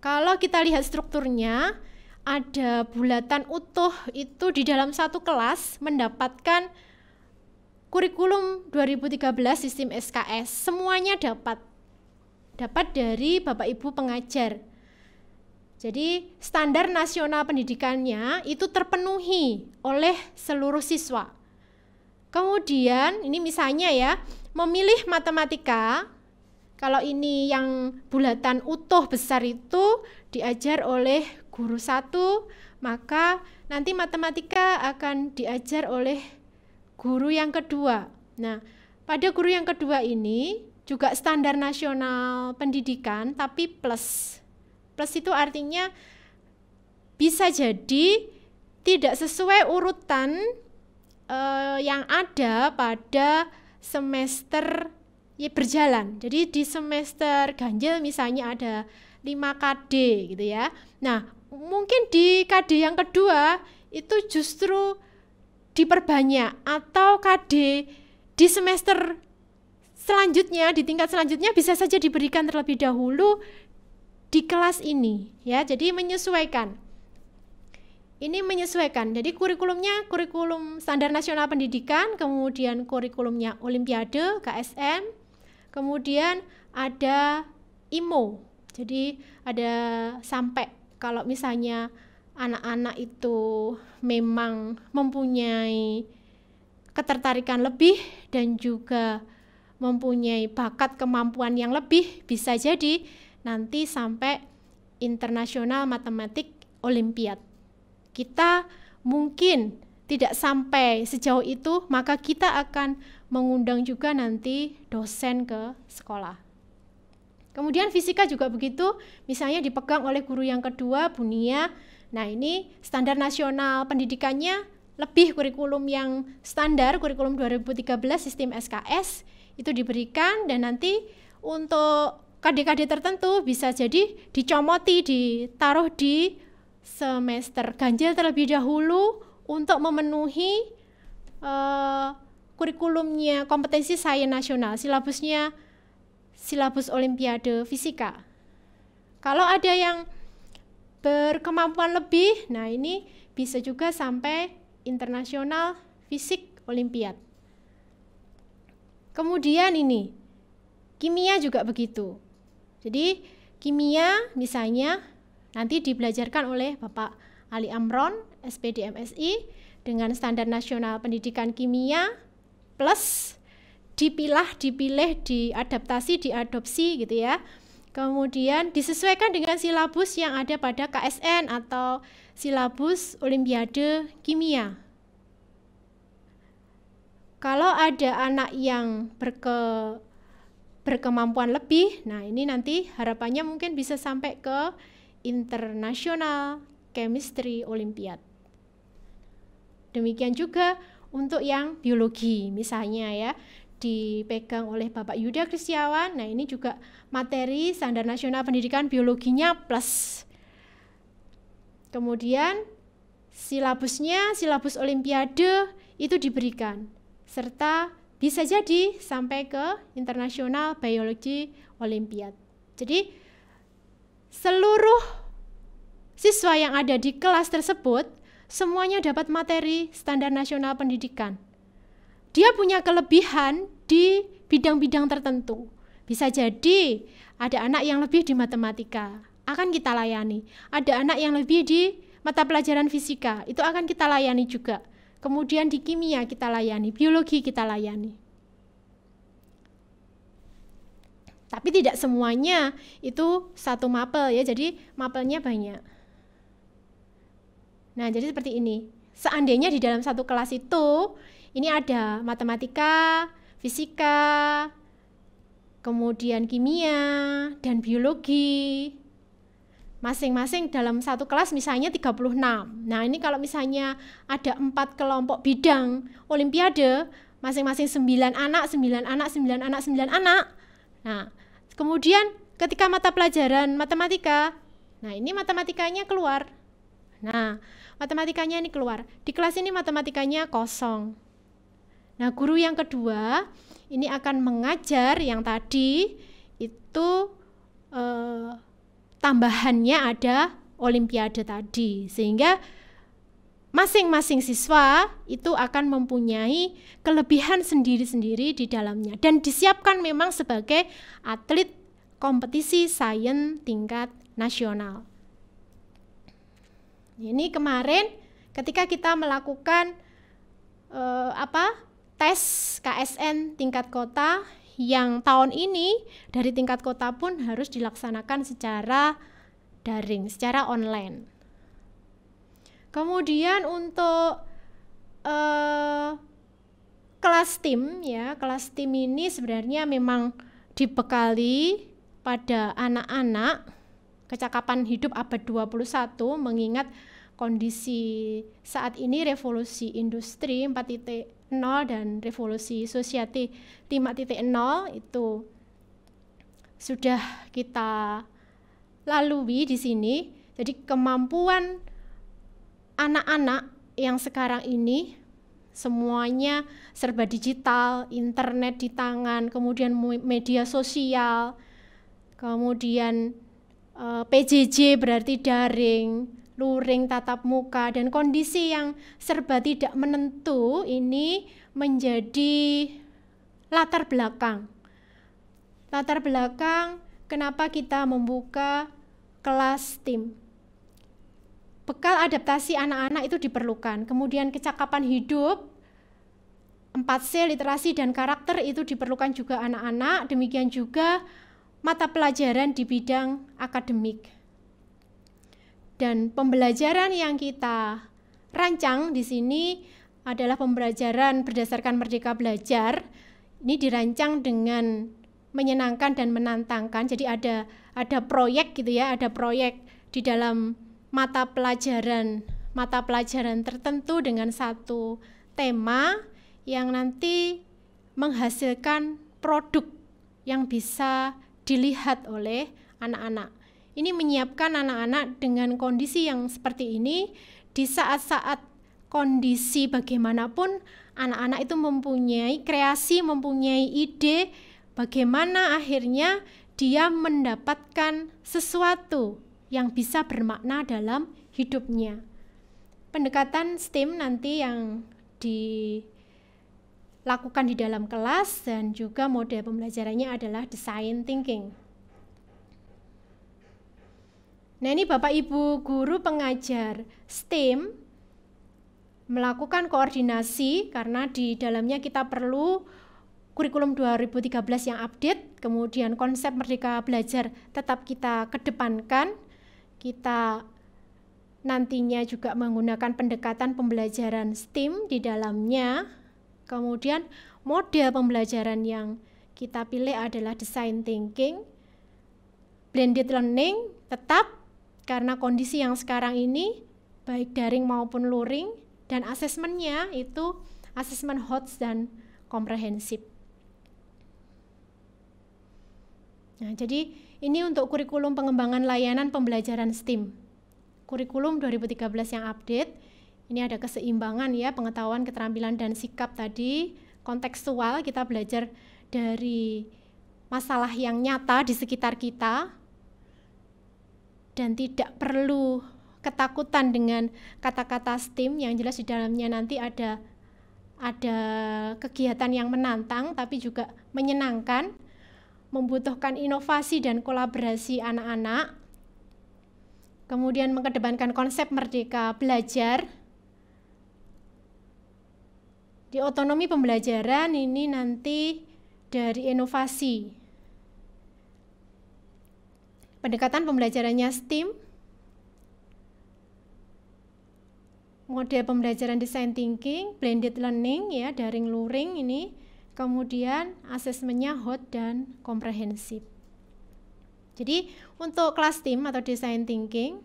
Kalau kita lihat strukturnya, ada bulatan utuh itu di dalam satu kelas mendapatkan kurikulum 2013 sistem SKS. Semuanya dapat dari Bapak Ibu pengajar. Jadi standar nasional pendidikannya itu terpenuhi oleh seluruh siswa. Kemudian ini misalnya ya, memilih matematika, kalau ini yang bulatan utuh besar itu diajar oleh guru 1, maka nanti matematika akan diajar oleh guru yang kedua. Nah, pada guru yang kedua ini juga standar nasional pendidikan tapi plus. Plus itu artinya bisa jadi tidak sesuai urutan yang ada pada semester berjalan. Jadi di semester ganjil misalnya ada 5 KD gitu ya. Nah, mungkin di KD yang kedua itu justru diperbanyak, atau KD di semester selanjutnya, di tingkat selanjutnya bisa saja diberikan terlebih dahulu di kelas ini ya. Jadi menyesuaikan. Ini menyesuaikan. Jadi kurikulumnya kurikulum standar nasional pendidikan, kemudian kurikulumnya olimpiade KSN, kemudian ada IMO. Jadi ada sampai kalau misalnya anak-anak itu memang mempunyai ketertarikan lebih dan juga mempunyai bakat kemampuan yang lebih, bisa jadi nanti sampai internasional matematik olimpiad. Kita mungkin tidak sampai sejauh itu, maka kita akan mengundang juga nanti dosen ke sekolah. Kemudian fisika juga begitu, misalnya dipegang oleh guru yang kedua, Bu Nia. Nah, ini standar nasional pendidikannya lebih kurikulum yang standar, kurikulum 2013 sistem SKS itu diberikan, dan nanti untuk KD-KD tertentu bisa jadi dicomoti, ditaruh di semester ganjil terlebih dahulu untuk memenuhi kurikulumnya kompetensi sains nasional, silabus olimpiade fisika. Kalau ada yang berkemampuan lebih, nah ini bisa juga sampai internasional fisik olimpiad. Kemudian ini kimia juga begitu. Jadi kimia misalnya nanti dibelajarkan oleh Bapak Ali Amron, SPD MSI, dengan standar nasional pendidikan kimia plus dipilih, diadaptasi, diadopsi gitu ya. Kemudian disesuaikan dengan silabus yang ada pada KSN atau silabus olimpiade kimia. Kalau ada anak yang berkemampuan lebih, nah ini nanti harapannya mungkin bisa sampai ke internasional chemistry olimpiad. Demikian juga untuk yang biologi misalnya ya, dipegang oleh Bapak Yuda Kristiawan. Nah, ini juga materi standar nasional pendidikan biologinya plus. Kemudian silabusnya, silabus olimpiade itu diberikan, serta bisa jadi sampai ke internasional biologi olimpiad. Jadi seluruh siswa yang ada di kelas tersebut semuanya dapat materi standar nasional pendidikan. Dia punya kelebihan di bidang-bidang tertentu. Bisa jadi ada anak yang lebih di matematika, akan kita layani. Ada anak yang lebih di mata pelajaran fisika, itu akan kita layani juga. kemudian di kimia kita layani, biologi kita layani. Tapi tidak semuanya itu satu mapel ya, jadi mapelnya banyak. Nah, jadi seperti ini. Seandainya di dalam satu kelas itu, ini ada matematika, fisika, kemudian kimia, dan biologi. Masing-masing dalam satu kelas misalnya 36. Nah, ini kalau misalnya ada 4 kelompok bidang olimpiade, masing-masing 9 anak, 9 anak, 9 anak, 9 anak. Nah, kemudian ketika mata pelajaran matematika, nah ini matematikanya keluar. Nah, matematikanya ini keluar. Di kelas ini matematikanya kosong. Nah, guru yang kedua ini akan mengajar yang tadi itu tambahannya ada olimpiade tadi, sehingga masing-masing siswa itu akan mempunyai kelebihan sendiri-sendiri di dalamnya dan disiapkan memang sebagai atlet kompetisi sains tingkat nasional. Ini kemarin ketika kita melakukan tes KSN tingkat kota, yang tahun ini dari tingkat kota pun harus dilaksanakan secara daring, secara online. Kemudian untuk kelas tim ya, kelas tim ini sebenarnya memang dibekali pada anak-anak kecakapan hidup abad 21, mengingat kondisi saat ini revolusi industri 4.0 dan revolusi society 5.0 itu sudah kita lalui di sini. Jadi kemampuan anak-anak yang sekarang ini semuanya serba digital, internet di tangan, kemudian media sosial, kemudian PJJ berarti daring, luring, tatap muka, dan kondisi yang serba tidak menentu ini menjadi latar belakang. Latar belakang kenapa kita membuka kelas tim. Bekal adaptasi anak-anak itu diperlukan. Kemudian kecakapan hidup, 4C, literasi dan karakter itu diperlukan juga anak-anak. Demikian juga mata pelajaran di bidang akademik. Dan pembelajaran yang kita rancang di sini adalah pembelajaran berdasarkan Merdeka Belajar. Ini dirancang dengan menyenangkan dan menantangkan. Jadi ada proyek gitu ya, ada proyek di dalam mata pelajaran tertentu dengan satu tema yang nanti menghasilkan produk yang bisa dilihat oleh anak-anak. Ini menyiapkan anak-anak dengan kondisi yang seperti ini. Di saat-saat kondisi bagaimanapun, anak-anak itu mempunyai kreasi, mempunyai ide bagaimana akhirnya dia mendapatkan sesuatu yang bisa bermakna dalam hidupnya. Pendekatan STEAM nanti yang dilakukan di dalam kelas dan juga model pembelajarannya adalah design thinking. Nah, ini Bapak Ibu guru pengajar STEAM melakukan koordinasi karena di dalamnya kita perlu kurikulum 2013 yang update, kemudian konsep Merdeka Belajar tetap kita kedepankan. Kita nantinya juga menggunakan pendekatan pembelajaran STEAM di dalamnya. Kemudian model pembelajaran yang kita pilih adalah design thinking, blended learning tetap karena kondisi yang sekarang ini baik daring maupun luring, dan asesmennya itu asesmen HOTS dan komprehensif. Nah, jadi ini untuk kurikulum pengembangan layanan pembelajaran STEAM. Kurikulum 2013 yang update, ini ada keseimbangan ya, pengetahuan, keterampilan, dan sikap tadi, kontekstual, kita belajar dari masalah yang nyata di sekitar kita, dan tidak perlu ketakutan dengan kata-kata STEAM, yang jelas di dalamnya nanti ada kegiatan yang menantang tapi juga menyenangkan, membutuhkan inovasi dan kolaborasi anak-anak. Kemudian mengedepankan konsep Merdeka Belajar. Di otonomi pembelajaran ini nanti dari inovasi. Pendekatan pembelajarannya STEAM, model pembelajaran design thinking, blended learning ya, daring luring ini, kemudian asesmennya hot dan komprehensif. Jadi untuk kelas STEAM atau design thinking,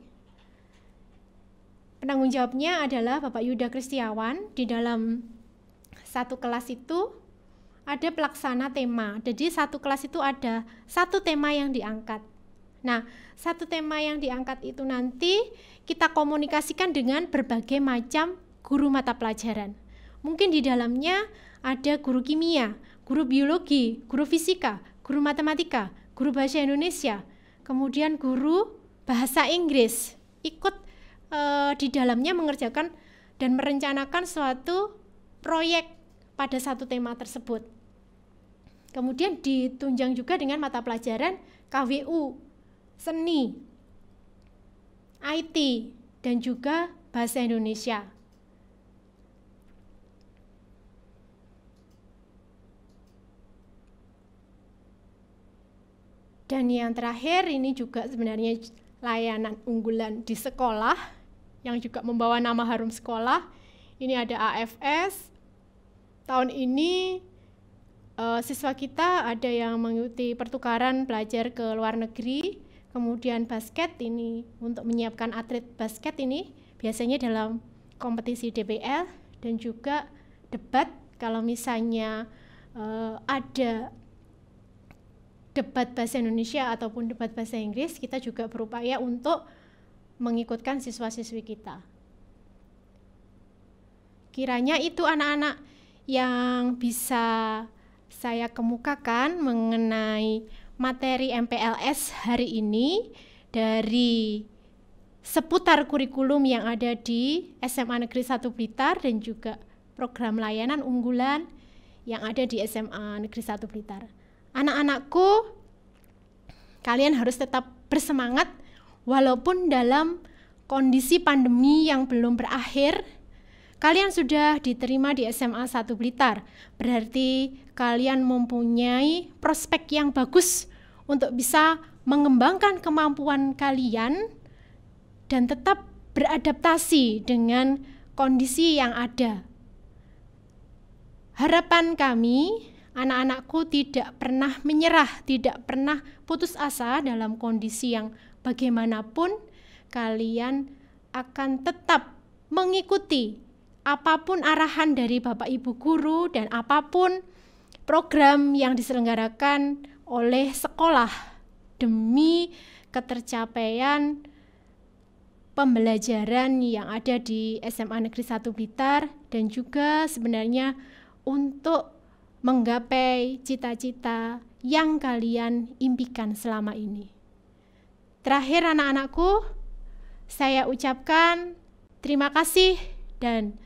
penanggung jawabnya adalah Bapak Yuda Kristiawan. Di dalam satu kelas itu ada pelaksana tema. Jadi satu kelas itu ada satu tema yang diangkat. Nah, satu tema yang diangkat itu nanti kita komunikasikan dengan berbagai macam guru mata pelajaran. Mungkin di dalamnya ada guru kimia, guru biologi, guru fisika, guru matematika, guru bahasa Indonesia, kemudian guru bahasa Inggris. Ikut di dalamnya mengerjakan dan merencanakan suatu proyek pada satu tema tersebut. Kemudian ditunjang juga dengan mata pelajaran KWU, seni, IT, dan juga bahasa Indonesia. Dan yang terakhir ini juga sebenarnya layanan unggulan di sekolah yang juga membawa nama harum sekolah. Ini ada AFS. Tahun ini siswa kita ada yang mengikuti pertukaran belajar ke luar negeri, kemudian basket ini untuk menyiapkan atlet basket ini biasanya dalam kompetisi DBL dan juga debat. Kalau misalnya ada debat bahasa Indonesia ataupun debat bahasa Inggris, kita juga berupaya untuk mengikutkan siswa-siswi kita. Kiranya itu anak-anak yang bisa saya kemukakan mengenai materi MPLS hari ini dari seputar kurikulum yang ada di SMA Negeri 1 Blitar dan juga program layanan unggulan yang ada di SMA Negeri 1 Blitar. Anak-anakku, kalian harus tetap bersemangat walaupun dalam kondisi pandemi yang belum berakhir. Kalian sudah diterima di SMA 1 Blitar, berarti kalian mempunyai prospek yang bagus untuk bisa mengembangkan kemampuan kalian dan tetap beradaptasi dengan kondisi yang ada. Harapan kami, anak-anakku tidak pernah menyerah, tidak pernah putus asa dalam kondisi yang bagaimanapun. Kalian akan tetap mengikuti apapun arahan dari Bapak Ibu Guru dan apapun program yang diselenggarakan oleh sekolah demi ketercapaian pembelajaran yang ada di SMA Negeri 1 Blitar dan juga sebenarnya untuk menggapai cita-cita yang kalian impikan selama ini. Terakhir anak-anakku, saya ucapkan terima kasih dan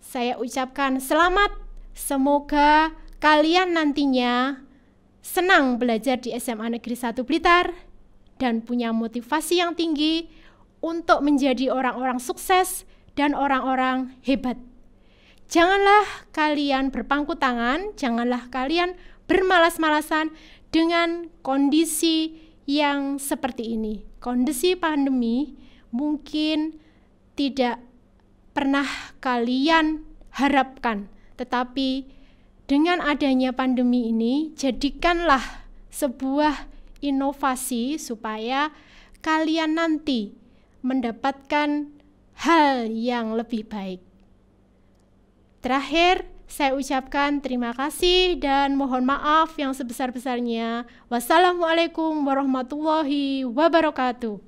saya ucapkan selamat. Semoga kalian nantinya senang belajar di SMA Negeri 1 Blitar dan punya motivasi yang tinggi untuk menjadi orang-orang sukses dan orang-orang hebat. Janganlah kalian berpangku tangan, janganlah kalian bermalas-malasan dengan kondisi yang seperti ini. Kondisi pandemi mungkin tidak pernah kalian harapkan, tetapi dengan adanya pandemi ini, jadikanlah sebuah inovasi supaya kalian nanti mendapatkan hal yang lebih baik. Terakhir, saya ucapkan terima kasih dan mohon maaf yang sebesar-besarnya. Wassalamualaikum warahmatullahi wabarakatuh.